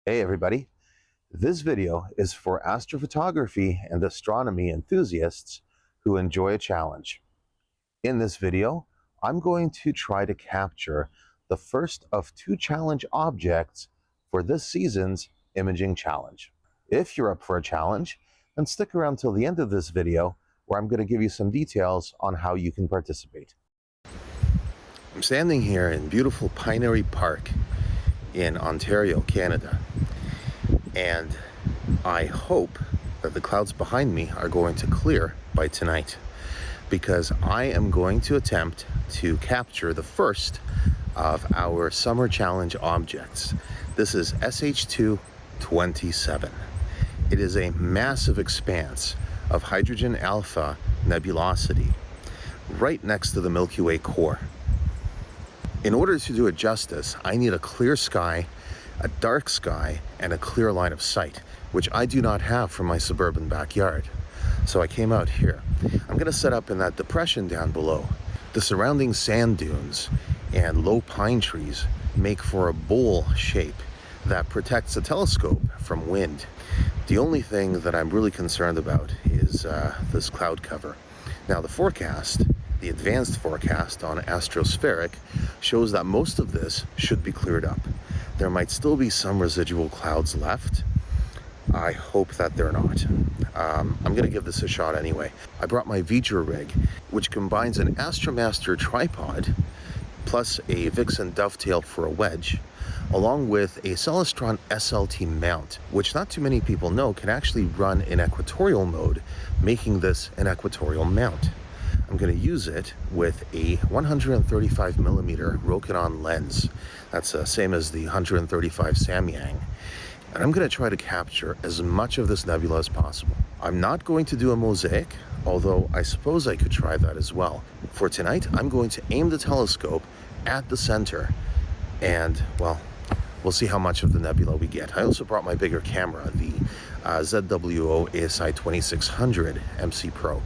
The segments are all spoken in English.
Hey everybody, this video is for astrophotography and astronomy enthusiasts who enjoy a challenge. In this video, I'm going to try to capture the first of two challenge objects for this season's imaging challenge. If you're up for a challenge, then stick around till the end of this video where I'm going to give you some details on how you can participate. I'm standing here in beautiful Pinery Park in Ontario, Canada. And I hope that the clouds behind me are going to clear by tonight, because I am going to attempt to capture the first of our summer challenge objects. This is SH227. It is a massive expanse of hydrogen alpha nebulosity right next to the Milky Way core. In order to do it justice, I need a clear sky, a dark sky, and a clear line of sight, which I do not have from my suburban backyard. So I came out here. I'm going to set up in that depression down below. The surrounding sand dunes and low pine trees make for a bowl shape that protects the telescope from wind. The only thing that I'm really concerned about is this cloud cover. Now the forecast, the advanced forecast on Astrospheric, shows that most of this should be cleared up. There might still be some residual clouds left. I hope that they're not. I'm going to give this a shot anyway. I brought my V'ger rig, which combines an Astromaster tripod plus a Vixen dovetail for a wedge, along with a Celestron SLT Mount, which not too many people know can actually run in equatorial mode, making this an equatorial mount. I'm going to use it with a 135mm Rokinon lens. That's the same as the 135 Samyang. And I'm going to try to capture as much of this nebula as possible. I'm not going to do a mosaic, although I suppose I could try that as well. For tonight, I'm going to aim the telescope at the center, and, well, we'll see how much of the nebula we get. I also brought my bigger camera, the ZWO ASI2600MC Pro.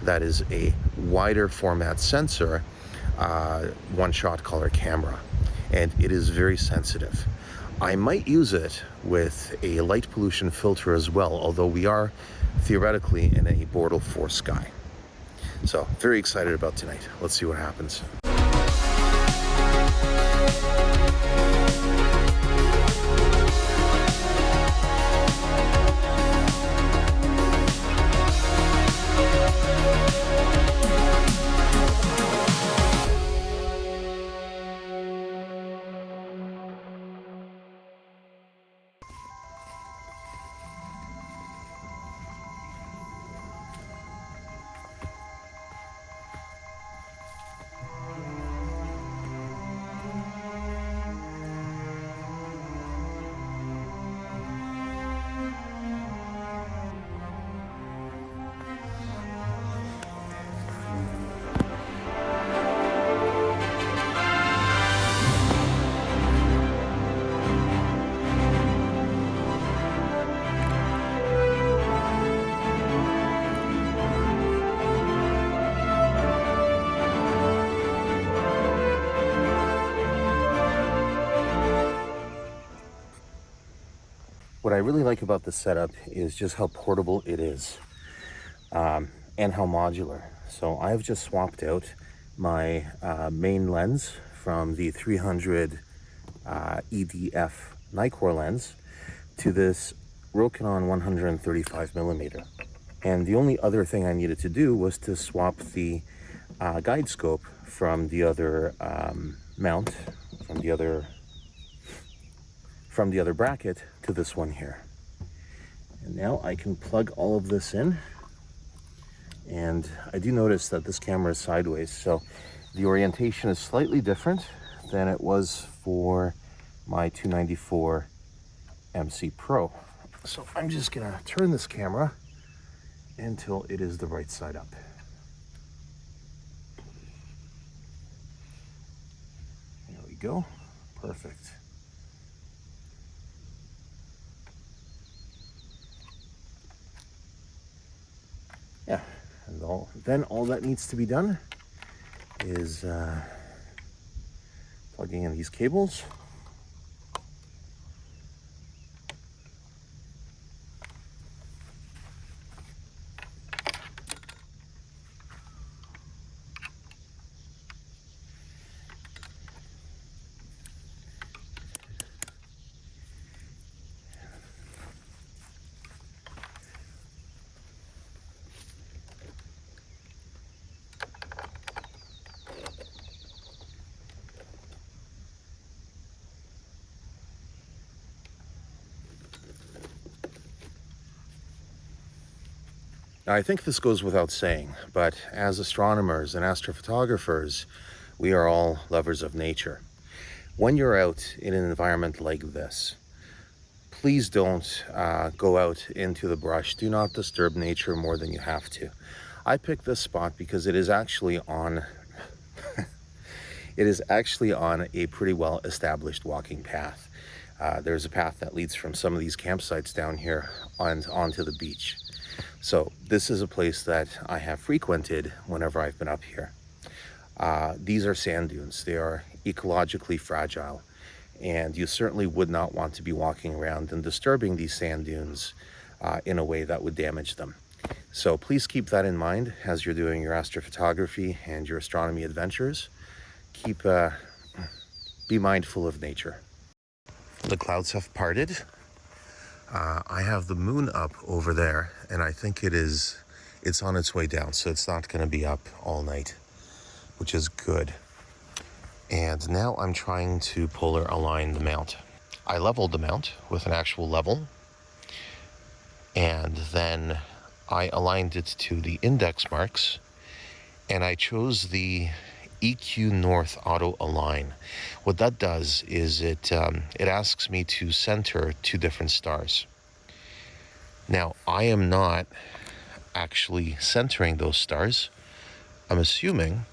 That is a wider format sensor, one-shot color camera, and it is very sensitive. I might use it with a light pollution filter as well, although we are theoretically in a Bortle 4 sky. So, very excited about tonight. Let's see what happens. What I really like about this setup is just how portable it is, and how modular. So I've just swapped out my main lens from the 300 EDF NIKKOR lens to this Rokinon 135mm. And the only other thing I needed to do was to swap the guide scope from the other mount, from the other bracket to this one here. And now I can plug all of this in, and I do notice that this camera is sideways, so the orientation is slightly different than it was for my 294MC Pro. So I'm just gonna turn this camera until it is the right side up. There we go, perfect. Yeah, and then all that needs to be done is plugging in these cables Now, I think this goes without saying, but as astronomers and astrophotographers, we are all lovers of nature. When you're out in an environment like this, please don't go out into the brush. Do not disturb nature more than you have to. I picked this spot because it is actually on a pretty well established walking path. There's a path that leads from some of these campsites down here onto the beach. So this is a place that I have frequented whenever I've been up here. These are sand dunes. They are ecologically fragile, and you certainly would not want to be walking around and disturbing these sand dunes in a way that would damage them. So please keep that in mind as you're doing your astrophotography and your astronomy adventures. Be mindful of nature. The clouds have parted. I have the moon up over there, and I think it's on its way down, so it's not going to be up all night, which is good. And now I'm trying to polar align the mount. I leveled the mount with an actual level, and then I aligned it to the index marks, and I chose the EQ North Auto Align. What that does is it asks me to center two different stars. Now, I am not actually centering those stars. I'm assuming,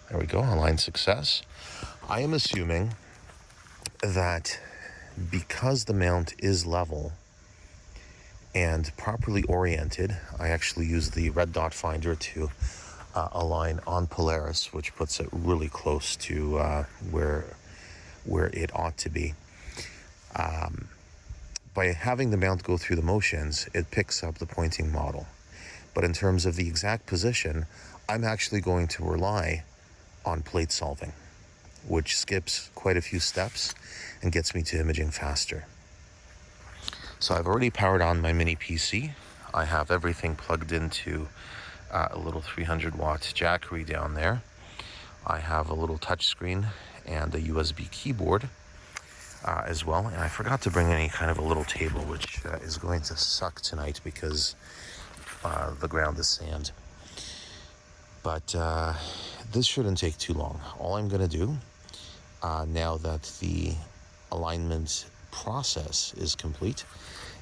there we go, align success. I am assuming that because the mount is level and properly oriented, I actually use the red dot finder to align on Polaris, which puts it really close to where it ought to be. By having the mount go through the motions, it picks up the pointing model. But in terms of the exact position, I'm actually going to rely on plate solving, which skips quite a few steps and gets me to imaging faster. So I've already powered on my mini PC. I have everything plugged into a little 300-watt Jackery down there. I have a little touch screen and a USB keyboard as well. And I forgot to bring any kind of a little table, which is going to suck tonight because the ground is sand. But this shouldn't take too long. All I'm going to do, now that the alignment process is complete,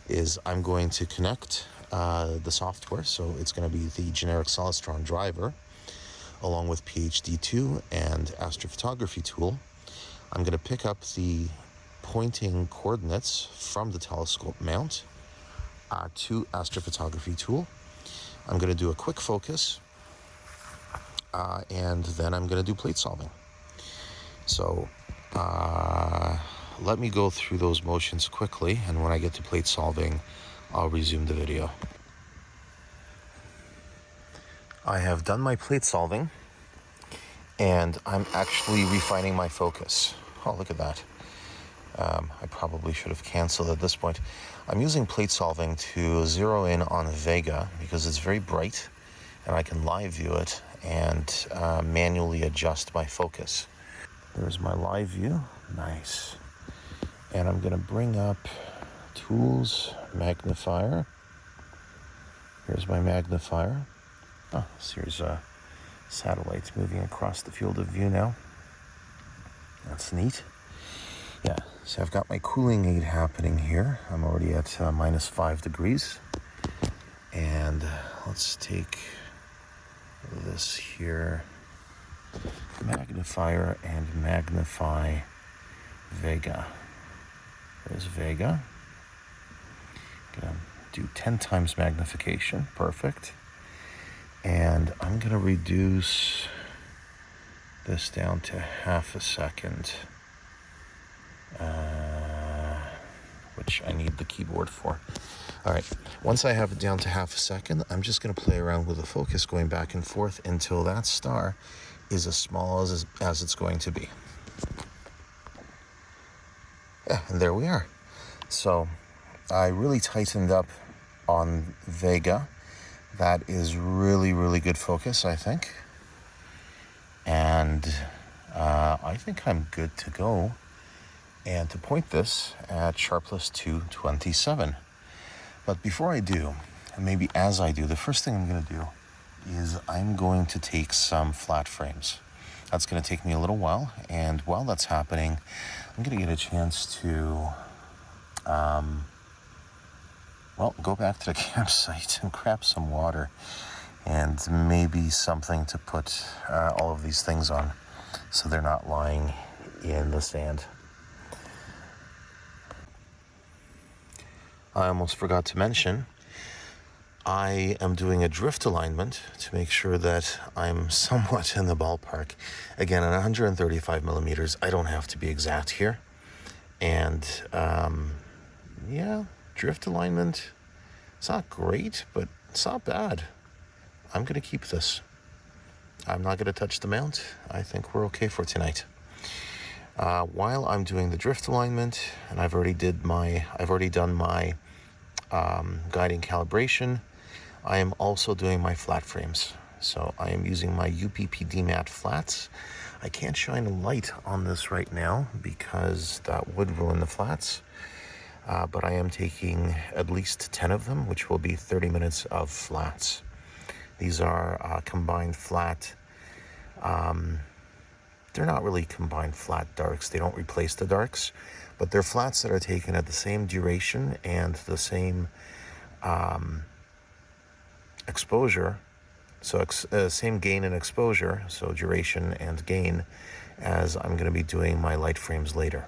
is I'm going to connect the software. So it's going to be the generic Celestron driver along with PhD2 and Astrophotography tool. I'm going to pick up the pointing coordinates from the telescope mount to Astrophotography tool. I'm going to do a quick focus and then I'm going to do plate solving. So let me go through those motions quickly, and when I get to plate solving, I'll resume the video. I have done my plate solving, and I'm actually refining my focus. Oh, look at that. I probably should have canceled at this point. I'm using plate solving to zero in on Vega because it's very bright, and I can live view it and manually adjust my focus. There's my live view. Nice. And I'm going to bring up Tools, Magnifier. Here's my magnifier. Oh, so here's satellites moving across the field of view now. That's neat. Yeah, so I've got my cooling aid happening here. I'm already at -5 degrees. And let's take this here, magnifier, and magnify Vega. There's Vega. Gonna do 10 times magnification. Perfect. And I'm gonna reduce this down to ½ a second, which I need the keyboard for. All right, once I have it down to ½ a second, I'm just gonna play around with the focus, going back and forth until that star is as small as it's going to be. Yeah, and there we are. So I really tightened up on Vega. That is really, really good focus, I think. And I think I'm good to go. And to point this at sharpless 227. But before I do, and maybe as I do, the first thing I'm going to do is I'm going to take some flat frames. That's going to take me a little while, and while that's happening, I'm going to get a chance to, well, go back to the campsite and grab some water and maybe something to put all of these things on so they're not lying in the sand. I almost forgot to mention, I am doing a drift alignment to make sure that I'm somewhat in the ballpark. Again, at 135 millimeters, I don't have to be exact here. And yeah, drift alignment, it's not great, but it's not bad. I'm going to keep this. I'm not going to touch the mount. I think we're okay for tonight. While I'm doing the drift alignment, and I've already done my guiding calibration, I am also doing my flat frames. So I am using my UPPD matte flats. I can't shine a light on this right now because that would ruin the flats. But I am taking at least 10 of them, which will be 30 minutes of flats. These are combined flat. They're not really combined flat darks. They don't replace the darks, but they're flats that are taken at the same duration and the same exposure. So same gain and exposure, so duration and gain, as I'm going to be doing my light frames later.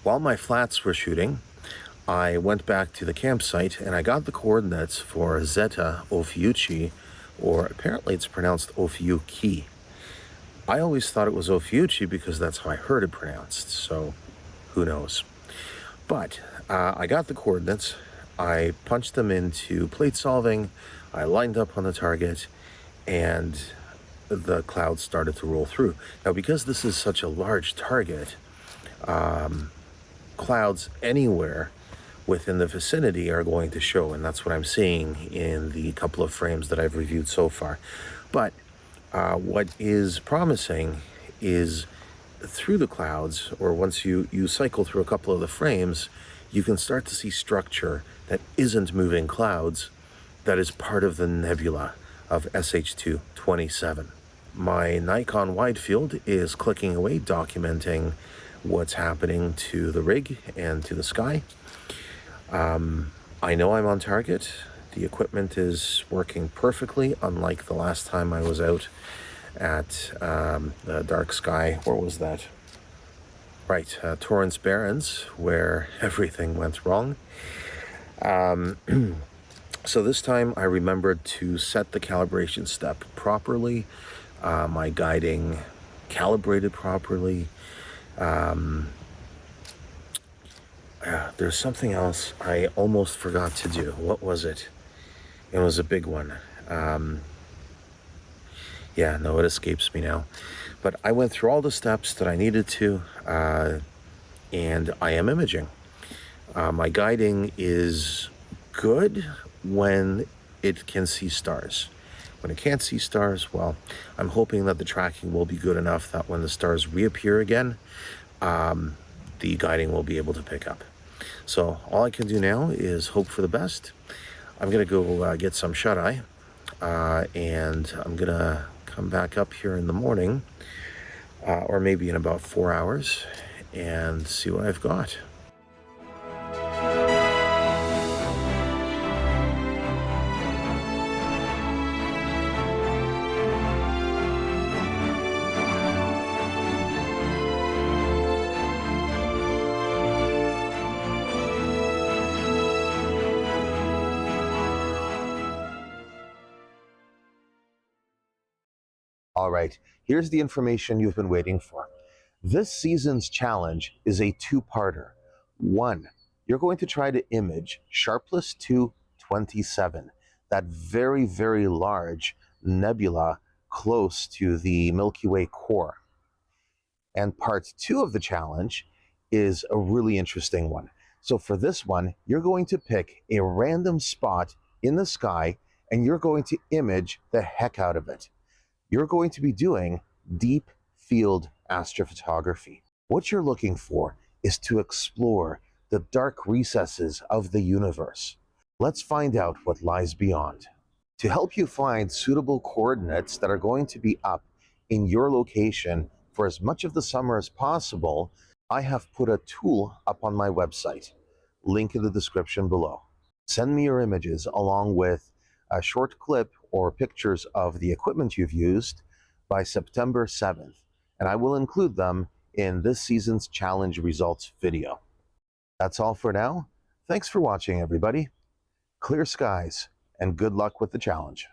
While my flats were shooting, I went back to the campsite and I got the coordinates for ZWO ASI, or apparently it's pronounced Ophiuchi. I always thought it was Ophiuchi because that's how I heard it pronounced, so who knows. But I got the coordinates, I punched them into plate solving, I lined up on the target, and the clouds started to roll through. Now, because this is such a large target, clouds anywhere within the vicinity are going to show, and that's what I'm seeing in the couple of frames that I've reviewed so far. But what is promising is through the clouds, or once you cycle through a couple of the frames, you can start to see structure that isn't moving clouds, that is part of the nebula of SH227. My Nikon wide field is clicking away, documenting what's happening to the rig and to the sky. I know I'm on target. The equipment is working perfectly, unlike the last time I was out at the dark sky. Where was that? Right, Torrance Barrens, where everything went wrong. So this time I remembered to set the calibration step properly, my guiding calibrated properly. There's something else I almost forgot to do. What was it? It was a big one. Yeah, no, it escapes me now. But I went through all the steps that I needed to, and I am imaging. My guiding is good when it can see stars. When it can't see stars, well, I'm hoping that the tracking will be good enough that when the stars reappear again, the guiding will be able to pick up. So all I can do now is hope for the best. I'm gonna go get some shut-eye, and I'm gonna come back up here in the morning, or maybe in about 4 hours, and see what I've got. All right, here's the information you've been waiting for. This season's challenge is a two-parter. One, you're going to try to image Sharpless 227, that very, very large nebula close to the Milky Way core. And part two of the challenge is a really interesting one. So for this one, you're going to pick a random spot in the sky and you're going to image the heck out of it. You're going to be doing deep field astrophotography. What you're looking for is to explore the dark recesses of the universe. Let's find out what lies beyond. To help you find suitable coordinates that are going to be up in your location for as much of the summer as possible, I have put a tool up on my website. Link in the description below. Send me your images along with a short clip or pictures of the equipment you've used by September 7th, and I will include them in this season's challenge results video. That's all for now. Thanks for watching, everybody. Clear skies and good luck with the challenge.